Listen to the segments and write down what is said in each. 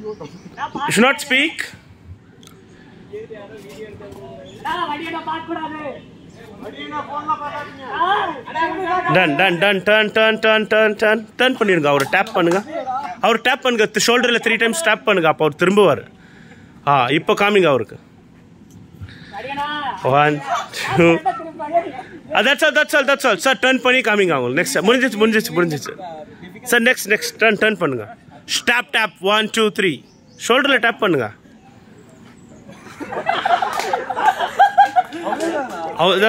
You should not speak. Done. Turn பண்ணிருங்க. அவரை tape பண்ணுங்க. அவர் டேப் பண்ணுங்க. ஷோல்டர்ல 3 times டேப் பண்ணுங்க. அப்ப அவர் திரும்புவார். இப்போ காமிங்க அவருக்கு. 1 2. That's all. Sir, turn பண்ணி காமிங்க அவங்க. Next முடிஞ்சிச்சு. Sir, next turn பண்ணுங்க. Tap 1 2 3. ஷோல்டர்ல டேப் பண்ணுங்க.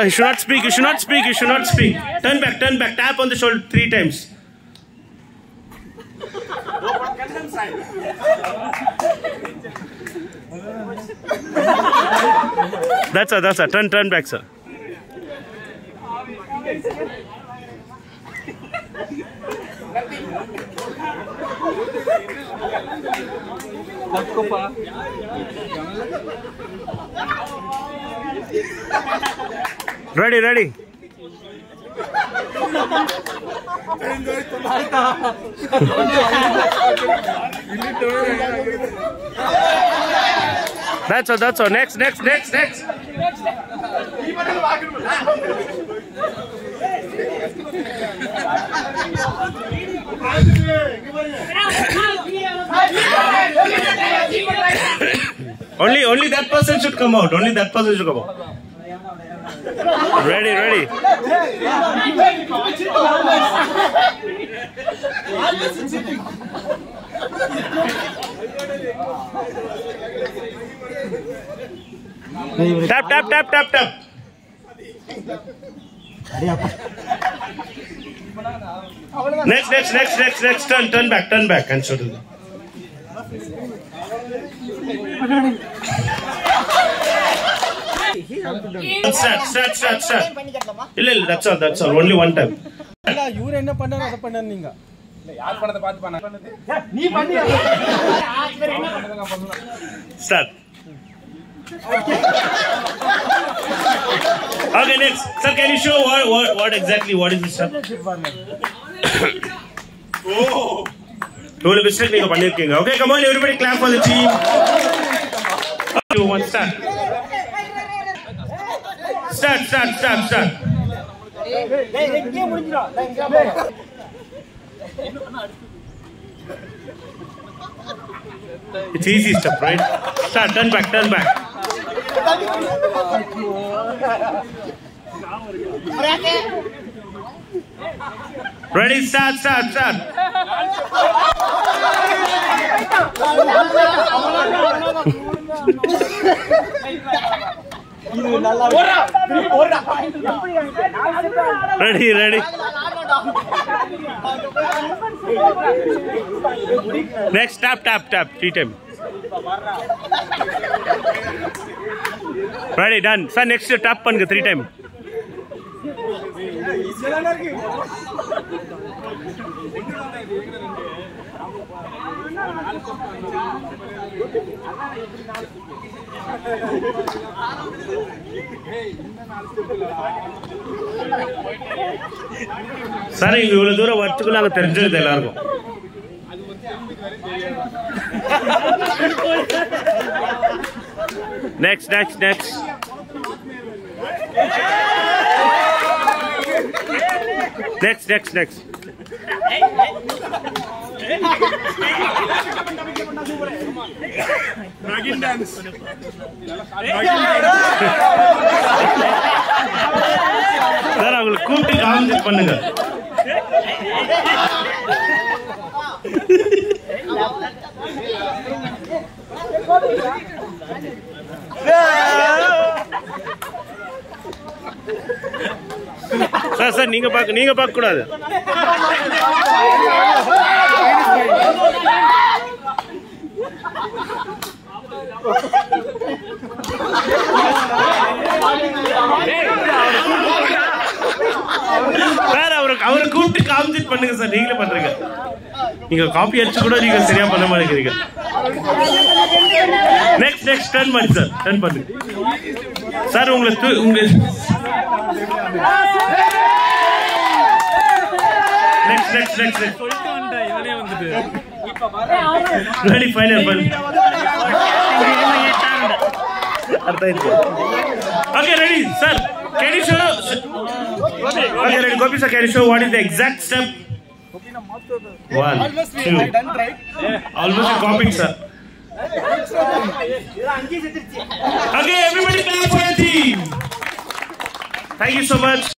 You should not speak. Turn back. Tap on the shoulder 3 times. That's all. Turn back, sir. Ready. That's all. Next. Only that person should come out. Ready. Tap. Next. Turn back and show them. Start. இல்ல that's all. Only one time. இவரு என்ன பண்ணாரு அத பண்ணாரு நீங்க. யார் பண்ணத பாத்து பண்ணாங்க. நீ பண்ணி. Start. Okay, next. Sir, can you show what exactly what is this stuff? Total mistake நீங்க பண்ணிருக்கீங்க. Okay, come on everybody, clap for the team. 2 1 start. It's easy stuff, right? Start. Turn back. Ready, start. Ready. Next, tap 3 times. Ready, done. Sir, next tap பண்ணுங்க 3 times. Sir இவ்வளவு தூரம் வரத்துக்கு நாங்க தெரிஞ்சது எல்லாருக்கும். Next. Dragon dance. Sir அவங்களுக்கு கூப்பிட்டு காமிச்சு பண்ணுங்க. சார் நீங்க பார்க்க கூடாது. சார் அவரை கூப்பிட்டு காமிச்சிட்டு பண்ணுங்க சார். நீங்களே பண்றீங்க. நீங்க காப்பி அடிச்சு கூட நீங்க சரியா பண்ண மாட்டேங்கிறீங்க. நெக்ஸ்ட் டர்ன் பண்ணி சார். டர்ன் பண்ணுங்க சார். உங்களுக்கு நெக்ஸ்ட் சொல்லிட்டு இவனே வந்துட்டு Ready, final. Okay, ready, sir. Can you show? Okay, ready, Gopi sir. Can you show what is the exact step? 1, 2. Almost a copying, sir. Okay, everybody clap for the team. Thank you so much.